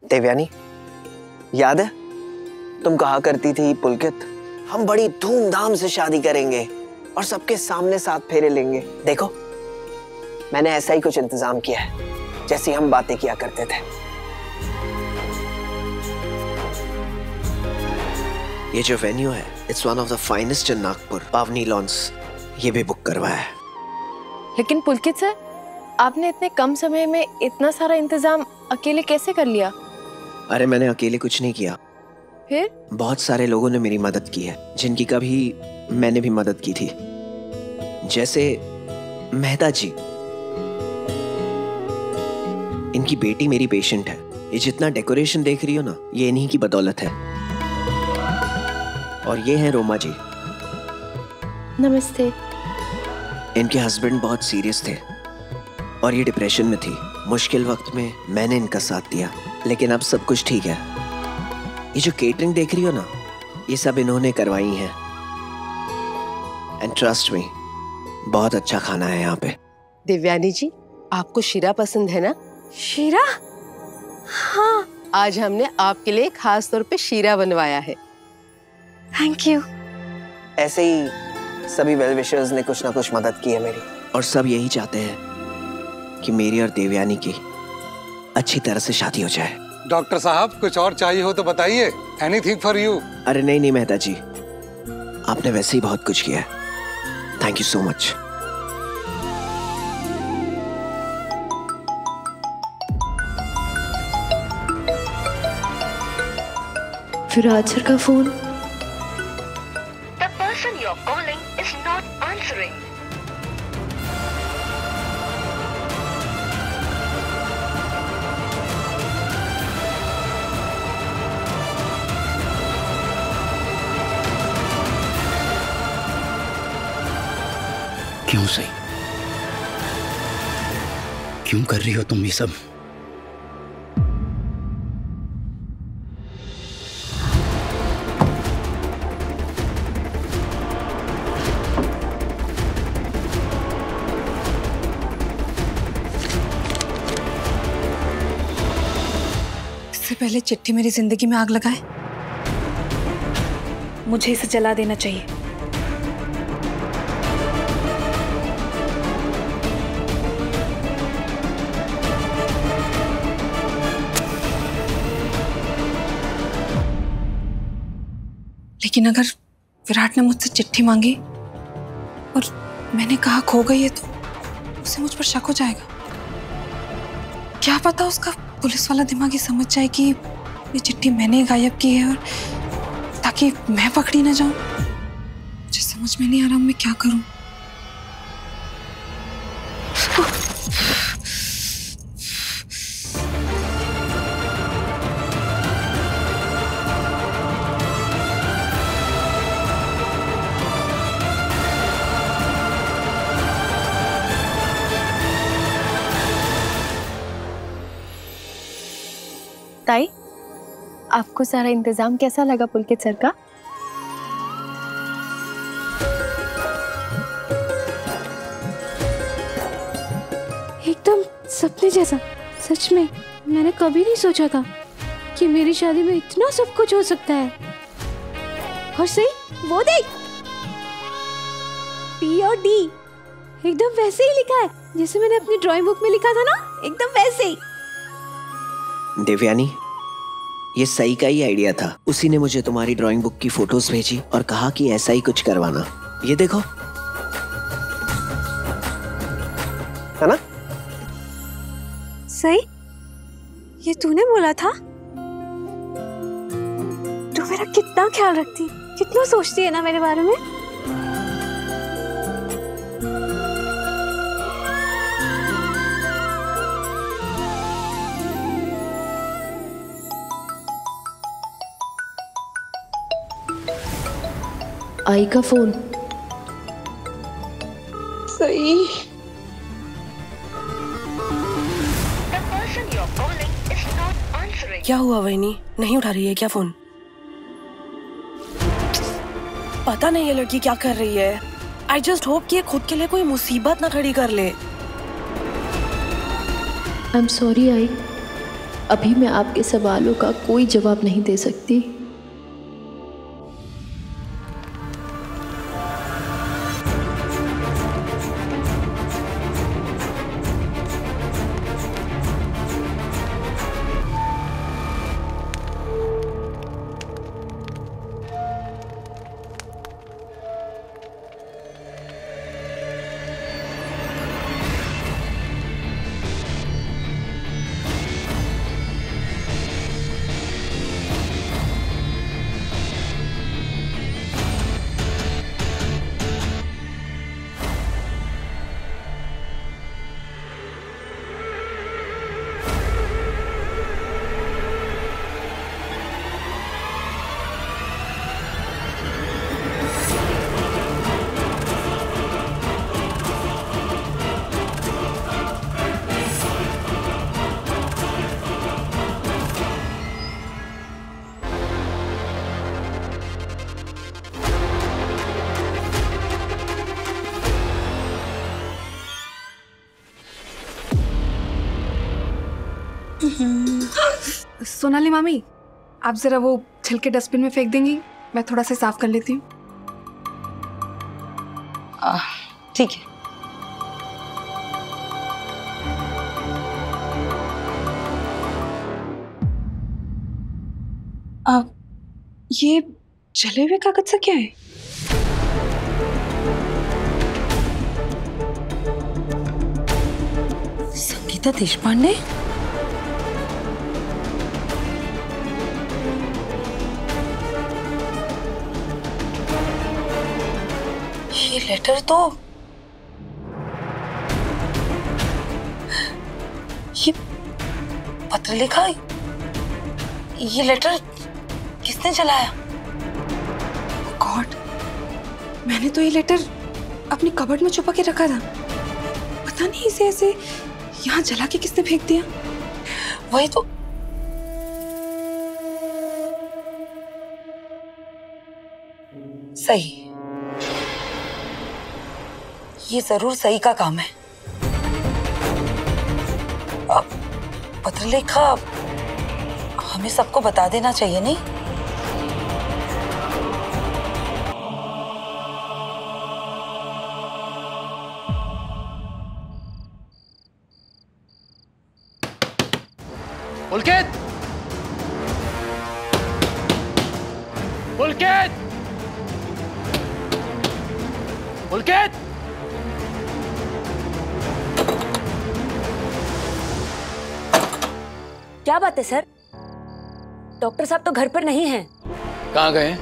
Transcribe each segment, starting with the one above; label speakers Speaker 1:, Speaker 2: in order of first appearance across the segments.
Speaker 1: देवयानी, याद है तुम कहा करती थी पुलकित, हम बड़ी धूमधाम से शादी करेंगे और सबके सामने 7 फेरे लेंगे। देखो मैंने ऐसा ही कुछ इंतजाम किया है, जैसी हम बातें किया करते थे। ये जो वेन्यू है, it's one of the finest इन नागपुर, पावनी लॉन्स, ये भी बुक करवाया है।
Speaker 2: लेकिन पुलकित सर, आपने इतने कम समय में इतना सारा इंतजाम अकेले कैसे कर लिया?
Speaker 1: अरे मैंने अकेले कुछ नहीं किया,
Speaker 2: फिर
Speaker 1: बहुत सारे लोगों ने मेरी मदद की है, जिनकी कभी मैंने भी मदद की थी। जैसे मेहता जी, इनकी बेटी मेरी पेशेंट है। ये जितना डेकोरेशन देख रही हो ना, ये इन्हीं की बदौलत है। और ये हैं रोमा जी।
Speaker 2: नमस्ते।
Speaker 1: इनके हस्बैंड बहुत सीरियस थे और ये डिप्रेशन में थी। मुश्किल वक्त में मैंने इनका साथ दिया, लेकिन अब सब कुछ ठीक है। ये जो केटरिंग देख रही हो ना, ये सब इन्होंने करवाई है। एंड ट्रस्ट मी, बहुत अच्छा खाना है यहाँ पे।
Speaker 3: देवयानी जी, आपको शीरा पसंद है ना?
Speaker 2: शीरा? हाँ।
Speaker 3: आज हमने आपके लिए खास तौर पे शीरा बनवाया है।
Speaker 2: Thank you.
Speaker 1: ऐसे ही सभी वेल विशर्स ने कुछ ना कुछ मदद की है मेरी, और सब यही चाहते हैं कि मेरी और देवयानी की अच्छी तरह से शादी हो जाए।
Speaker 4: डॉक्टर साहब, कुछ और चाहिए हो तो बताइए। Anything for you.
Speaker 1: अरे नहीं मेहता जी, आपने वैसे ही बहुत कुछ किया है। Thank you so much.
Speaker 2: फिर आज सर का phone.
Speaker 5: The person you're calling is not answering.
Speaker 6: क्यों सही? क्यों कर रही हो तुम ये सब?
Speaker 7: इससे पहले चिट्ठी मेरी जिंदगी में आग लगाए, मुझे इसे जला देना चाहिए। लेकिन अगर विराट ने मुझसे चिट्ठी मांगी और मैंने कहा खो गई है, तो उसे मुझ पर शक हो जाएगा। क्या पता उसका पुलिस वाला दिमाग ये समझ जाए कि ये चिट्ठी मैंने गायब की है, और ताकि मैं पकड़ी ना जाऊं। मुझे समझ में नहीं आ रहा मैं क्या करूं।
Speaker 2: ताई, आपको सारा इंतजाम कैसा लगा पुलकित सर का?
Speaker 8: एकदम सपने जैसा। सच में मैंने कभी नहीं सोचा था कि मेरी शादी में इतना सब कुछ हो सकता है। और सही, वो देख, P और D एकदम वैसे ही लिखा है जैसे मैंने अपनी ड्राइंग बुक में लिखा था ना, एकदम वैसे ही।
Speaker 1: देवयानी, ये सही का ही आइडिया था। उसी ने मुझे तुम्हारी ड्राइंग बुक की फोटोज भेजी और कहा कि ऐसा ही कुछ करवाना। ये देखो, है ना?
Speaker 8: सही, ये तूने बोला था? तू मेरा कितना ख्याल रखती, कितना सोचती है ना मेरे बारे में।
Speaker 2: आई का फोन।
Speaker 8: सही।
Speaker 5: The person you're calling is not answering.
Speaker 3: क्या हुआ वहीनी, नहीं उठा रही है क्या फोन? पता नहीं ये लड़की क्या कर रही है। आई जस्ट होप कि ये खुद के लिए कोई मुसीबत ना खड़ी कर ले।
Speaker 2: आई एम सॉरी आई, अभी मैं आपके सवालों का कोई जवाब नहीं दे सकती।
Speaker 7: सोनाली मामी, आप जरा वो छिलके डस्टबिन में फेंक देंगी, मैं थोड़ा सा साफ कर लेती हूँ।
Speaker 3: ठीक है।
Speaker 7: ये जले हुए कागज से क्या है? संगीता देशपांडे? ये लेटर तो ये पत्र लिखा, ये लेटर किसने जलाया? गॉड, मैंने तो ये लेटर अपनी कबर्ड में छुपा के रखा था। पता नहीं इसे ऐसे यहाँ जला के किसने फेंक दिया। वही तो। सही, ये जरूर सही का काम है। अब पत्र लिखा हमें सबको बता देना चाहिए, नहीं?
Speaker 9: पुलकित! पुलकित! पुलकित!
Speaker 10: क्या बात है सर? डॉक्टर साहब तो घर पर नहीं हैं।
Speaker 9: कहाँ गए हैं?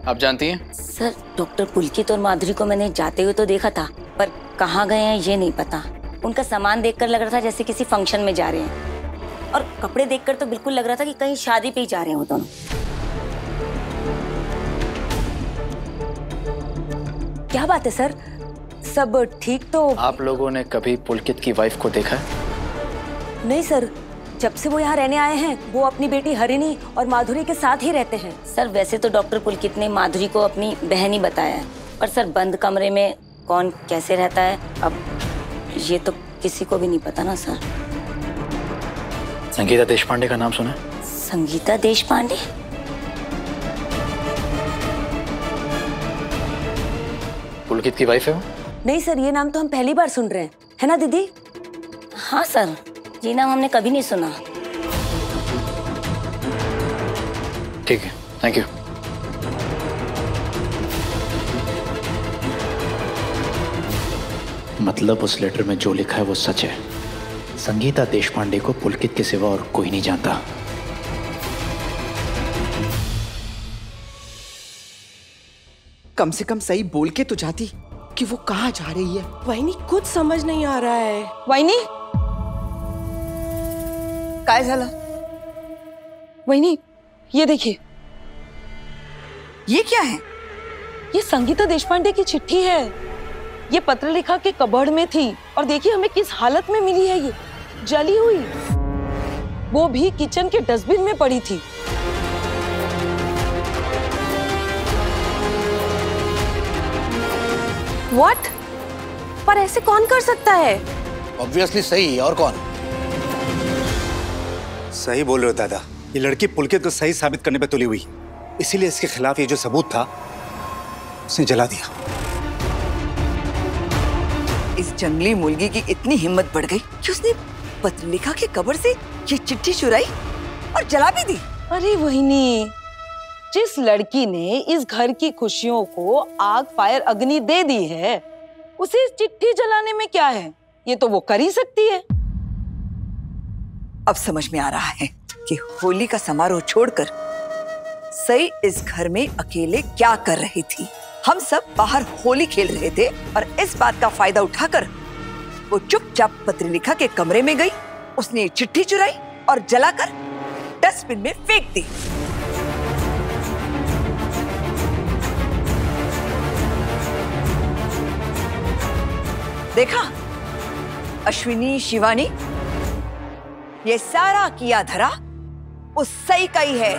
Speaker 9: आप जानती हैं?
Speaker 10: सर, डॉक्टर पुलकित और माधुरी को मैंने जाते हुए तो देखा था, पर कहाँ गए हैं ये नहीं पता। उनका सामान देखकर लग रहा था जैसे किसी फंक्शन में जा रहे हैं, और कपड़े देखकर तो बिल्कुल लग रहा था कि कहीं शादी पे ही जा रहे हैं वो दोनों। क्या बात है सर? सब ठीक तो?
Speaker 9: आप लोगों ने कभी पुलकित की वाइफ को देखा है?
Speaker 10: नहीं सर, जब से वो यहाँ रहने आए हैं वो अपनी बेटी हरिणी और माधुरी के साथ ही रहते हैं। सर, वैसे तो डॉक्टर पुलकित ने माधुरी को अपनी बहन ही बताया है, पर सर बंद कमरे में कौन कैसे रहता है अब ये तो किसी को भी नहीं पता ना सर।
Speaker 9: संगीता देशपांडे का नाम सुना?
Speaker 10: संगीता देशपांडे?
Speaker 9: पुलकित की वाइफ है वो?
Speaker 10: नहीं सर, ये नाम तो हम पहली बार सुन रहे हैं, है ना दीदी? हाँ सर, ये नाम हमने कभी नहीं सुना।
Speaker 9: ठीक है, थैंक यू।
Speaker 6: मतलब उस लेटर में जो लिखा है वो सच है। संगीता देशपांडे को पुलकित के सिवा और कोई नहीं जानता।
Speaker 11: कम से कम सही बोल के तो जाती कि वो कहाँ जा रही है।
Speaker 3: वहीनी, कुछ समझ नहीं आ रहा है।
Speaker 7: वहीनी, काय झालं? वहीनी, ये देखिए।
Speaker 3: ये क्या है?
Speaker 10: ये संगीता देशपांडे की चिट्ठी है। ये पत्र लिखा के कबर्ड में थी, और देखिए हमें किस हालत में मिली है। ये जली हुई, वो भी किचन के डस्टबिन में पड़ी थी।
Speaker 3: What? पर ऐसे कौन कर सकता है?
Speaker 12: ऑब्वियसली सही, और कौन? सही बोल रहे हो दादा, ये लड़की पुलकित को सही साबित करने पे तुली हुई, इसीलिए इसके खिलाफ ये जो सबूत था उसने जला दिया।
Speaker 13: इस जंगली मुर्गी की इतनी हिम्मत बढ़ गई कि उसने पत्रलेखा के कब्र से ये चिट्ठी चुराई और जला भी दी।
Speaker 14: अरे वहिनी, जिस लड़की ने इस घर की खुशियों को आग फायर अग्नि दे दी है, उसे इस चिट्ठी जलाने में क्या है? ये तो वो कर ही सकती है।
Speaker 13: अब समझ में आ रहा है कि होली का समारोह छोड़कर सई इस घर में अकेले क्या कर रही थी। हम सब बाहर होली खेल रहे थे और इस बात का फायदा उठाकर वो चुपचाप पत्रलेखा के कमरे में गई, उसने चिट्ठी चुराई और जलाकर डस्टबिन में फेंक दी। देखा अश्विनी, शिवानी, ये सारा किया धरा उस सई का ही है।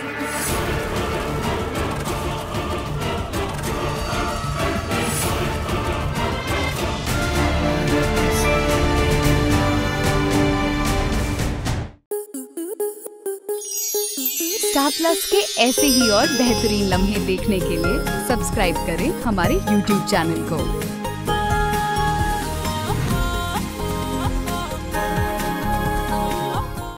Speaker 15: स्टार प्लस के ऐसे ही और बेहतरीन लम्हे देखने के लिए सब्सक्राइब करें हमारे YouTube चैनल को।